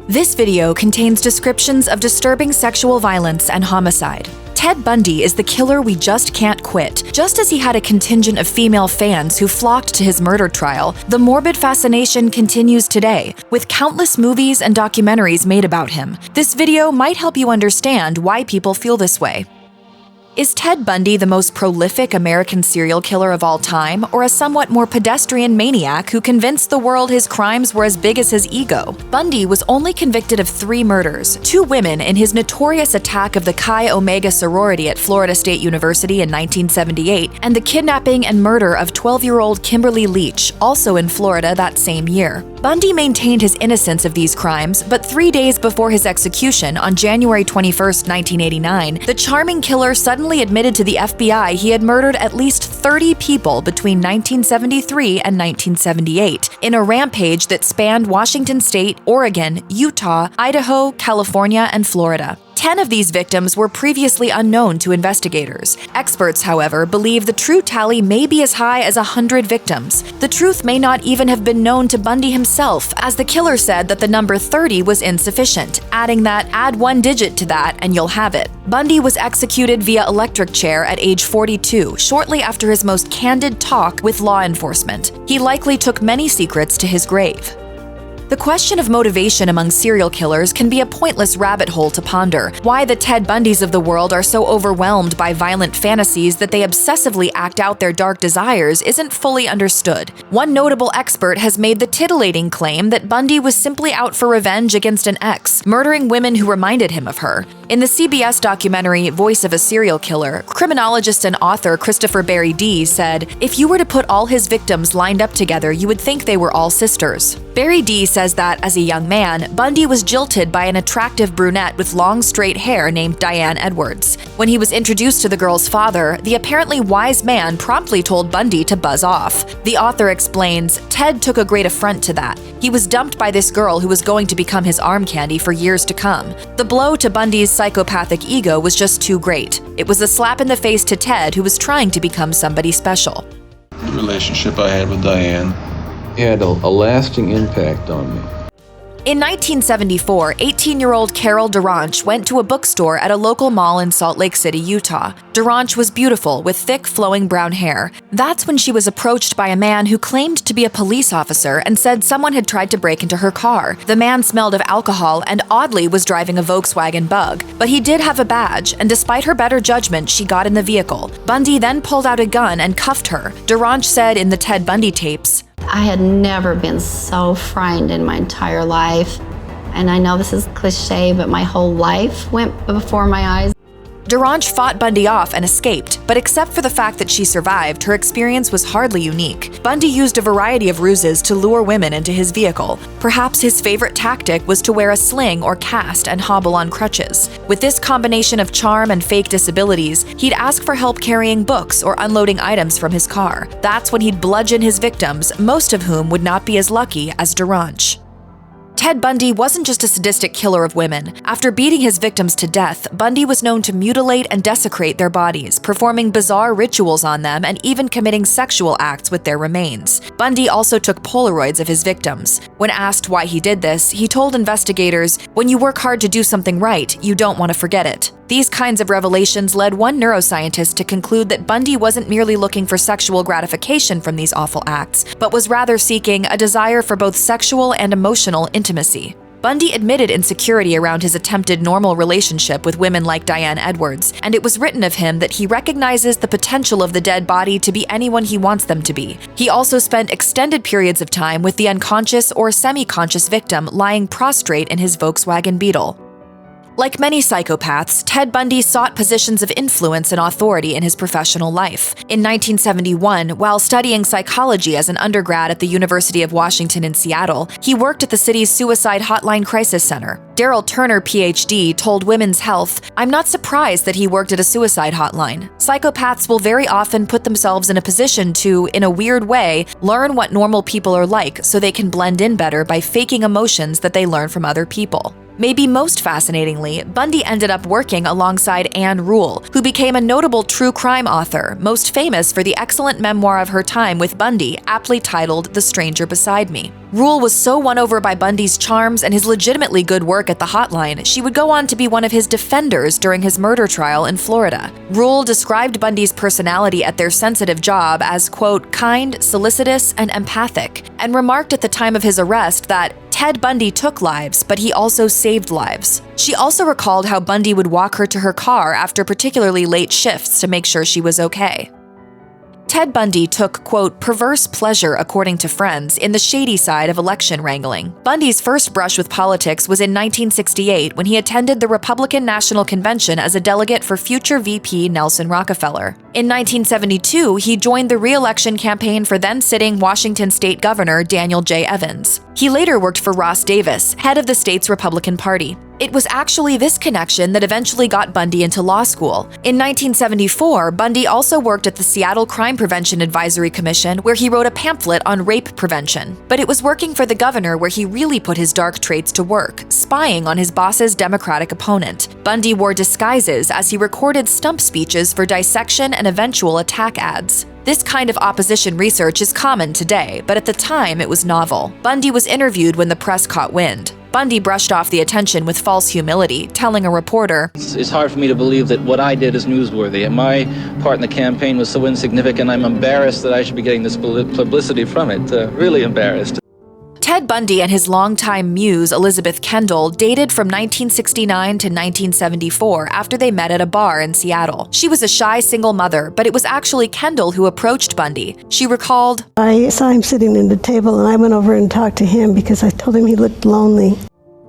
This video contains descriptions of disturbing sexual violence and homicide. Ted Bundy is the killer we just can't quit. Just as he had a contingent of female fans who flocked to his murder trial, the morbid fascination continues today, with countless movies and documentaries made about him. This video might help you understand why people feel this way. Is Ted Bundy the most prolific American serial killer of all time, or a somewhat more pedestrian maniac who convinced the world his crimes were as big as his ego? Bundy was only convicted of 3 murders, 2 women in his notorious attack of the Chi Omega sorority at Florida State University in 1978, and the kidnapping and murder of 12-year-old Kimberly Leach, also in Florida that same year. Bundy maintained his innocence of these crimes, but 3 days before his execution on January 21, 1989, the charming killer suddenly admitted to the FBI he had murdered at least 30 people between 1973 and 1978 in a rampage that spanned Washington State, Oregon, Utah, Idaho, California, and Florida. 10 of these victims were previously unknown to investigators. Experts, however, believe the true tally may be as high as 100 victims. The truth may not even have been known to Bundy himself, as the killer said that the number 30 was insufficient, adding that add 1 digit to that and you'll have it. Bundy was executed via electric chair at age 42, shortly after his most candid talk with law enforcement. He likely took many secrets to his grave. The question of motivation among serial killers can be a pointless rabbit hole to ponder. Why the Ted Bundys of the world are so overwhelmed by violent fantasies that they obsessively act out their dark desires isn't fully understood. One notable expert has made the titillating claim that Bundy was simply out for revenge against an ex, murdering women who reminded him of her. In the CBS documentary Voice of a Serial Killer, criminologist and author Christopher Barry Dee said, "If you were to put all his victims lined up together, you would think they were all sisters." Barry Dee says that, as a young man, Bundy was jilted by an attractive brunette with long, straight hair named Diane Edwards. When he was introduced to the girl's father, the apparently wise man promptly told Bundy to buzz off. The author explains, Ted took a great affront to that. He was dumped by this girl who was going to become his arm candy for years to come. The blow to Bundy's psychopathic ego was just too great. It was a slap in the face to Ted, who was trying to become somebody special. The relationship I had with Diane had a lasting impact on me. In 1974, 18-year-old Carol Duranch went to a bookstore at a local mall in Salt Lake City, Utah. Duranch was beautiful, with thick, flowing brown hair. That's when she was approached by a man who claimed to be a police officer and said someone had tried to break into her car. The man smelled of alcohol and oddly was driving a Volkswagen Bug. But he did have a badge, and despite her better judgment, she got in the vehicle. Bundy then pulled out a gun and cuffed her. Duranch said in the Ted Bundy tapes, "I had never been so frightened in my entire life. And I know this is cliche, but my whole life went before my eyes." Duranch fought Bundy off and escaped, but except for the fact that she survived, her experience was hardly unique. Bundy used a variety of ruses to lure women into his vehicle. Perhaps his favorite tactic was to wear a sling or cast and hobble on crutches. With this combination of charm and fake disabilities, he'd ask for help carrying books or unloading items from his car. That's when he'd bludgeon his victims, most of whom would not be as lucky as Duranch. Ted Bundy wasn't just a sadistic killer of women. After beating his victims to death, Bundy was known to mutilate and desecrate their bodies, performing bizarre rituals on them and even committing sexual acts with their remains. Bundy also took Polaroids of his victims. When asked why he did this, he told investigators, "When you work hard to do something right, you don't want to forget it." These kinds of revelations led one neuroscientist to conclude that Bundy wasn't merely looking for sexual gratification from these awful acts, but was rather seeking a desire for both sexual and emotional intimacy. Bundy admitted insecurity around his attempted normal relationship with women like Diane Edwards, and it was written of him that he recognizes the potential of the dead body to be anyone he wants them to be. He also spent extended periods of time with the unconscious or semi-conscious victim lying prostrate in his Volkswagen Beetle. Like many psychopaths, Ted Bundy sought positions of influence and authority in his professional life. In 1971, while studying psychology as an undergrad at the University of Washington in Seattle, he worked at the city's Suicide Hotline Crisis Center. Daryl Turner, PhD, told Women's Health, "I'm not surprised that he worked at a suicide hotline. Psychopaths will very often put themselves in a position to, in a weird way, learn what normal people are like so they can blend in better by faking emotions that they learn from other people." Maybe most fascinatingly, Bundy ended up working alongside Ann Rule, who became a notable true crime author, most famous for the excellent memoir of her time with Bundy, aptly titled The Stranger Beside Me. Rule was so won over by Bundy's charms and his legitimately good work at the hotline, she would go on to be one of his defenders during his murder trial in Florida. Rule described Bundy's personality at their sensitive job as, quote, kind, solicitous, and empathic, and remarked at the time of his arrest that Ted Bundy took lives, but he also saved lives. She also recalled how Bundy would walk her to her car after particularly late shifts to make sure she was okay. Ted Bundy took, quote, perverse pleasure, according to friends, in the shady side of election wrangling. Bundy's first brush with politics was in 1968 when he attended the Republican National Convention as a delegate for future VP Nelson Rockefeller. In 1972, he joined the re-election campaign for then-sitting Washington State Governor Daniel J. Evans. He later worked for Ross Davis, head of the state's Republican Party. It was actually this connection that eventually got Bundy into law school. In 1974, Bundy also worked at the Seattle Crime Prevention Advisory Commission, where he wrote a pamphlet on rape prevention. But it was working for the governor where he really put his dark traits to work, spying on his boss's Democratic opponent. Bundy wore disguises as he recorded stump speeches for dissection and eventual attack ads. This kind of opposition research is common today, but at the time it was novel. Bundy was interviewed when the press caught wind. Bundy brushed off the attention with false humility, telling a reporter, It's hard for me to believe that what I did is newsworthy, and my part in the campaign was so insignificant, I'm embarrassed that I should be getting this publicity from it. Really embarrassed. Ted Bundy and his longtime muse, Elizabeth Kendall, dated from 1969 to 1974 after they met at a bar in Seattle. She was a shy single mother, but it was actually Kendall who approached Bundy. She recalled, I saw him sitting at the table and I went over and talked to him because I told him he looked lonely.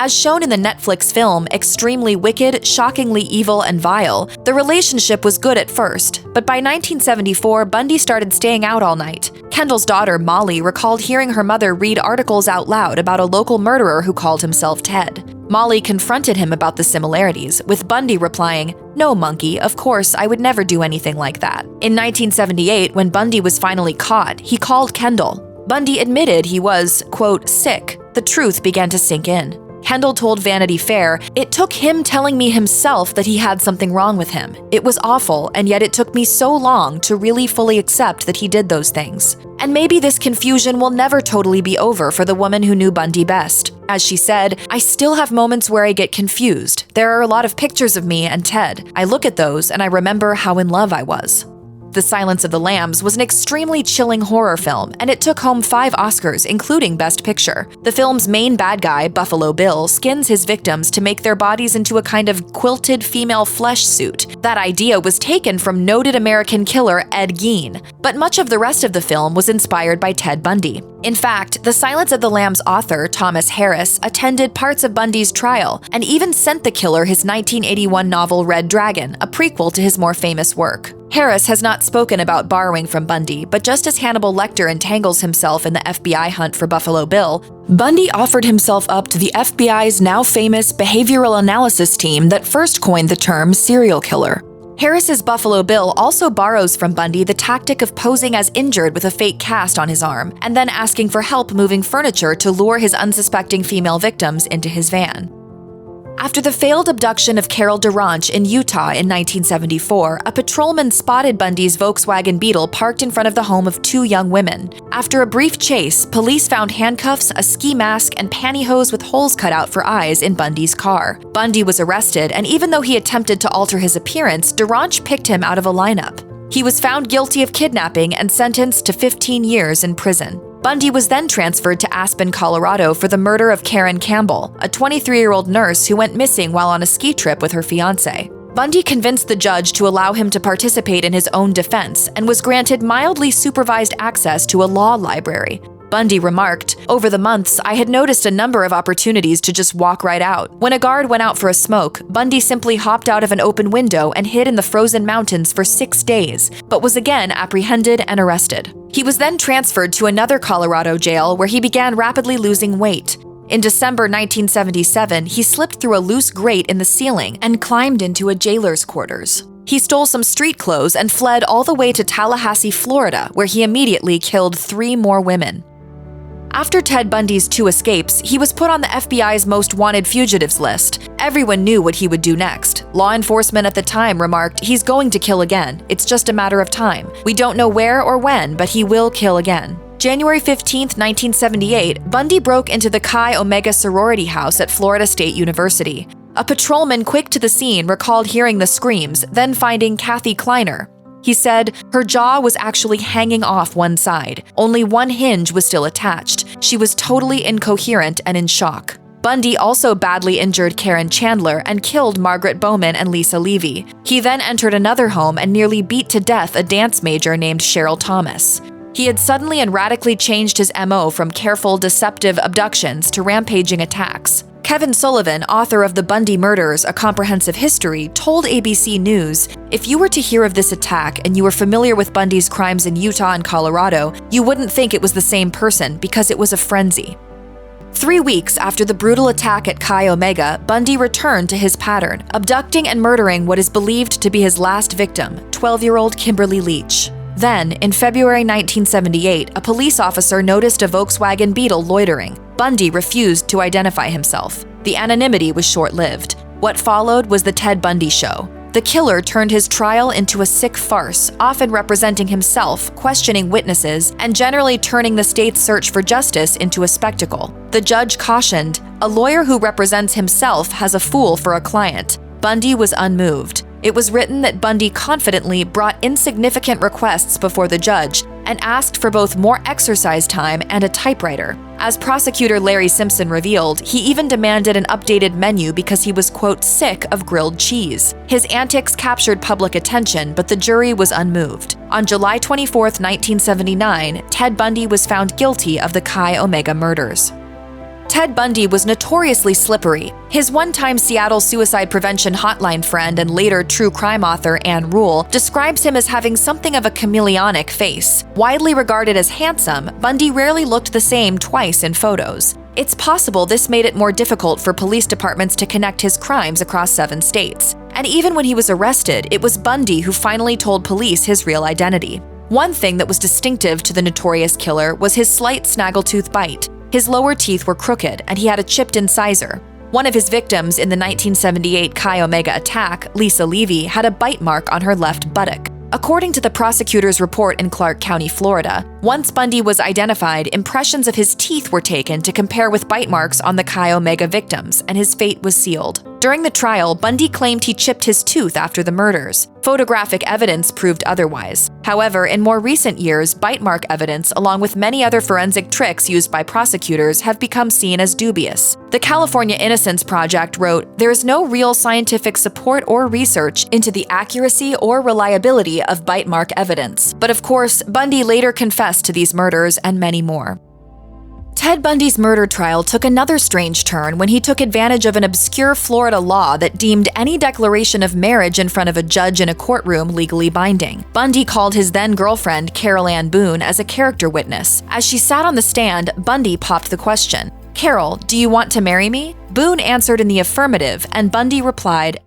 As shown in the Netflix film Extremely Wicked, Shockingly Evil, and Vile, the relationship was good at first, but by 1974, Bundy started staying out all night. Kendall's daughter, Molly, recalled hearing her mother read articles out loud about a local murderer who called himself Ted. Molly confronted him about the similarities, with Bundy replying, "No, monkey, of course, I would never do anything like that." In 1978, when Bundy was finally caught, he called Kendall. Bundy admitted he was, quote, sick. The truth began to sink in. Kendall told Vanity Fair, "It took him telling me himself that he had something wrong with him. It was awful, and yet it took me so long to really fully accept that he did those things." And maybe this confusion will never totally be over for the woman who knew Bundy best. As she said, "I still have moments where I get confused. There are a lot of pictures of me and Ted. I look at those and I remember how in love I was." The Silence of the Lambs was an extremely chilling horror film, and it took home 5 Oscars, including Best Picture. The film's main bad guy, Buffalo Bill, skins his victims to make their bodies into a kind of quilted female flesh suit. That idea was taken from noted American killer Ed Gein, but much of the rest of the film was inspired by Ted Bundy. In fact, The Silence of the Lambs author, Thomas Harris, attended parts of Bundy's trial and even sent the killer his 1981 novel Red Dragon, a prequel to his more famous work. Harris has not spoken about borrowing from Bundy, but just as Hannibal Lecter entangles himself in the FBI hunt for Buffalo Bill, Bundy offered himself up to the FBI's now famous behavioral analysis team that first coined the term serial killer. Harris's Buffalo Bill also borrows from Bundy the tactic of posing as injured with a fake cast on his arm, and then asking for help moving furniture to lure his unsuspecting female victims into his van. After the failed abduction of Carol DeRanch in Utah in 1974, a patrolman spotted Bundy's Volkswagen Beetle parked in front of the home of 2 young women. After a brief chase, police found handcuffs, a ski mask, and pantyhose with holes cut out for eyes in Bundy's car. Bundy was arrested, and even though he attempted to alter his appearance, DeRanch picked him out of a lineup. He was found guilty of kidnapping and sentenced to 15 years in prison. Bundy was then transferred to Aspen, Colorado for the murder of Karen Campbell, a 23-year-old nurse who went missing while on a ski trip with her fiancé. Bundy convinced the judge to allow him to participate in his own defense and was granted mildly supervised access to a law library. Bundy remarked, "Over the months, I had noticed a number of opportunities to just walk right out. When a guard went out for a smoke, Bundy simply hopped out of an open window and hid in the frozen mountains for 6 days, but was again apprehended and arrested." He was then transferred to another Colorado jail where he began rapidly losing weight. In December 1977, he slipped through a loose grate in the ceiling and climbed into a jailer's quarters. He stole some street clothes and fled all the way to Tallahassee, Florida, where he immediately killed 3 more women. After Ted Bundy's 2 escapes, he was put on the FBI's most wanted fugitives list. Everyone knew what he would do next. Law enforcement at the time remarked, "He's going to kill again. It's just a matter of time. We don't know where or when, but he will kill again." January 15, 1978, Bundy broke into the Chi Omega sorority house at Florida State University. A patrolman quick to the scene recalled hearing the screams, then finding Kathy Kleiner. He said her jaw was actually hanging off one side. Only one hinge was still attached. She was totally incoherent and in shock. Bundy also badly injured Karen Chandler and killed Margaret Bowman and Lisa Levy. He then entered another home and nearly beat to death a dance major named Cheryl Thomas. He had suddenly and radically changed his MO from careful, deceptive abductions to rampaging attacks. Kevin Sullivan, author of The Bundy Murders, A Comprehensive History, told ABC News, "If you were to hear of this attack and you were familiar with Bundy's crimes in Utah and Colorado, you wouldn't think it was the same person because it was a frenzy." 3 weeks after the brutal attack at Chi Omega, Bundy returned to his pattern, abducting and murdering what is believed to be his last victim, 12-year-old Kimberly Leach. Then, in February 1978, a police officer noticed a Volkswagen Beetle loitering. Bundy refused to identify himself. The anonymity was short-lived. What followed was the Ted Bundy Show. The killer turned his trial into a sick farce, often representing himself, questioning witnesses, and generally turning the state's search for justice into a spectacle. The judge cautioned, "A lawyer who represents himself has a fool for a client." Bundy was unmoved. It was written that Bundy confidently brought insignificant requests before the judge and asked for both more exercise time and a typewriter. As prosecutor Larry Simpson revealed, he even demanded an updated menu because he was, quote, sick of grilled cheese. His antics captured public attention, but the jury was unmoved. On July 24, 1979, Ted Bundy was found guilty of the Chi Omega murders. Ted Bundy was notoriously slippery. His one-time Seattle suicide prevention hotline friend and later true crime author Ann Rule describes him as having something of a chameleonic face. Widely regarded as handsome, Bundy rarely looked the same twice in photos. It's possible this made it more difficult for police departments to connect his crimes across 7 states. And even when he was arrested, it was Bundy who finally told police his real identity. One thing that was distinctive to the notorious killer was his slight snaggletooth bite. His lower teeth were crooked, and he had a chipped incisor. One of his victims in the 1978 Chi Omega attack, Lisa Levy, had a bite mark on her left buttock. According to the prosecutor's report in Clark County, Florida, once Bundy was identified, impressions of his teeth were taken to compare with bite marks on the Chi Omega victims, and his fate was sealed. During the trial, Bundy claimed he chipped his tooth after the murders. Photographic evidence proved otherwise. However, in more recent years, bite mark evidence, along with many other forensic tricks used by prosecutors, have become seen as dubious. The California Innocence Project wrote, "There is no real scientific support or research into the accuracy or reliability of bite mark evidence." But of course, Bundy later confessed to these murders and many more. Ted Bundy's murder trial took another strange turn when he took advantage of an obscure Florida law that deemed any declaration of marriage in front of a judge in a courtroom legally binding. Bundy called his then-girlfriend, Carol Ann Boone, as a character witness. As she sat on the stand, Bundy popped the question, "Carol, do you want to marry me?" Boone answered in the affirmative, and Bundy replied,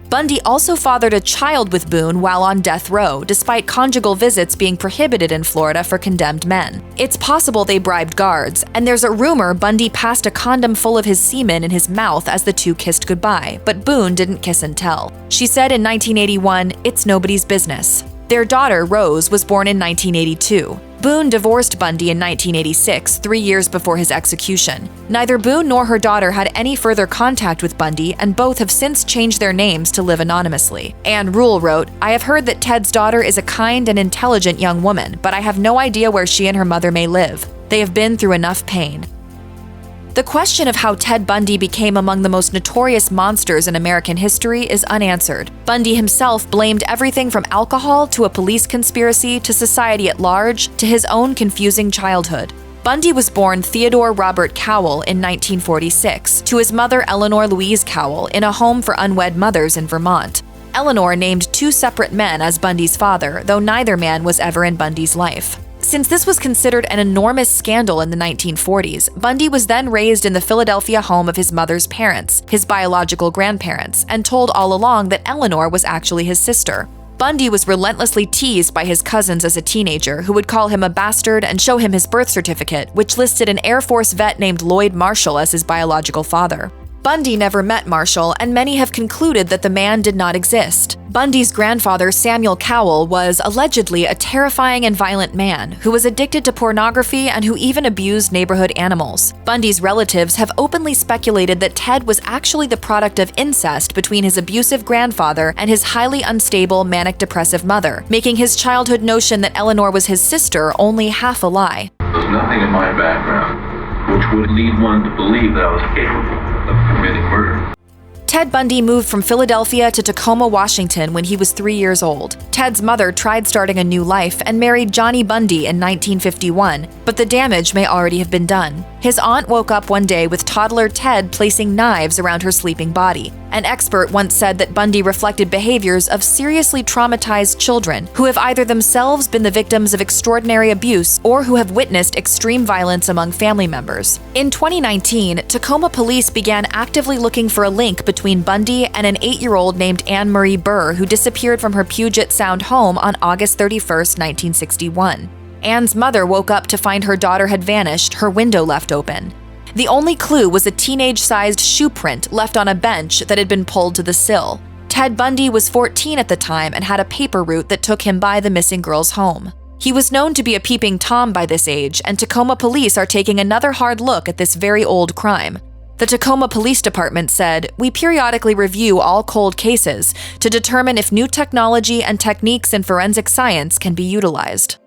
Bundy also fathered a child with Boone while on death row, despite conjugal visits being prohibited in Florida for condemned men. It's possible they bribed guards, and there's a rumor Bundy passed a condom full of his semen in his mouth as the two kissed goodbye, but Boone didn't kiss and tell. She said in 1981, "It's nobody's business." Their daughter, Rose, was born in 1982. Boone divorced Bundy in 1986, 3 years before his execution. Neither Boone nor her daughter had any further contact with Bundy, and both have since changed their names to live anonymously. Ann Rule wrote, "I have heard that Ted's daughter is a kind and intelligent young woman, but I have no idea where she and her mother may live. They have been through enough pain." The question of how Ted Bundy became among the most notorious monsters in American history is unanswered. Bundy himself blamed everything from alcohol to a police conspiracy to society at large to his own confusing childhood. Bundy was born Theodore Robert Cowell in 1946 to his mother Eleanor Louise Cowell in a home for unwed mothers in Vermont. Eleanor named 2 separate men as Bundy's father, though neither man was ever in Bundy's life. Since this was considered an enormous scandal in the 1940s, Bundy was then raised in the Philadelphia home of his mother's parents, his biological grandparents, and told all along that Eleanor was actually his sister. Bundy was relentlessly teased by his cousins as a teenager, who would call him a bastard and show him his birth certificate, which listed an Air Force vet named Lloyd Marshall as his biological father. Bundy never met Marshall, and many have concluded that the man did not exist. Bundy's grandfather, Samuel Cowell, was allegedly a terrifying and violent man who was addicted to pornography and who even abused neighborhood animals. Bundy's relatives have openly speculated that Ted was actually the product of incest between his abusive grandfather and his highly unstable manic-depressive mother, making his childhood notion that Eleanor was his sister only half a lie. There's nothing in my background which would lead one to believe that I was capable of committing murder. Ted Bundy moved from Philadelphia to Tacoma, Washington when he was 3 years old. Ted's mother tried starting a new life and married Johnny Bundy in 1951, but the damage may already have been done. His aunt woke up one day with toddler Ted placing knives around her sleeping body. An expert once said that Bundy reflected behaviors of seriously traumatized children who have either themselves been the victims of extraordinary abuse or who have witnessed extreme violence among family members. In 2019, Tacoma police began actively looking for a link between Bundy and an 8-year-old named Anne Marie Burr, who disappeared from her Puget Sound home on August 31, 1961. Anne's mother woke up to find her daughter had vanished, her window left open. The only clue was a teenage-sized shoe print left on a bench that had been pulled to the sill. Ted Bundy was 14 at the time and had a paper route that took him by the missing girl's home. He was known to be a peeping Tom by this age, and Tacoma police are taking another hard look at this very old crime. The Tacoma Police Department said, "We periodically review all cold cases to determine if new technology and techniques in forensic science can be utilized."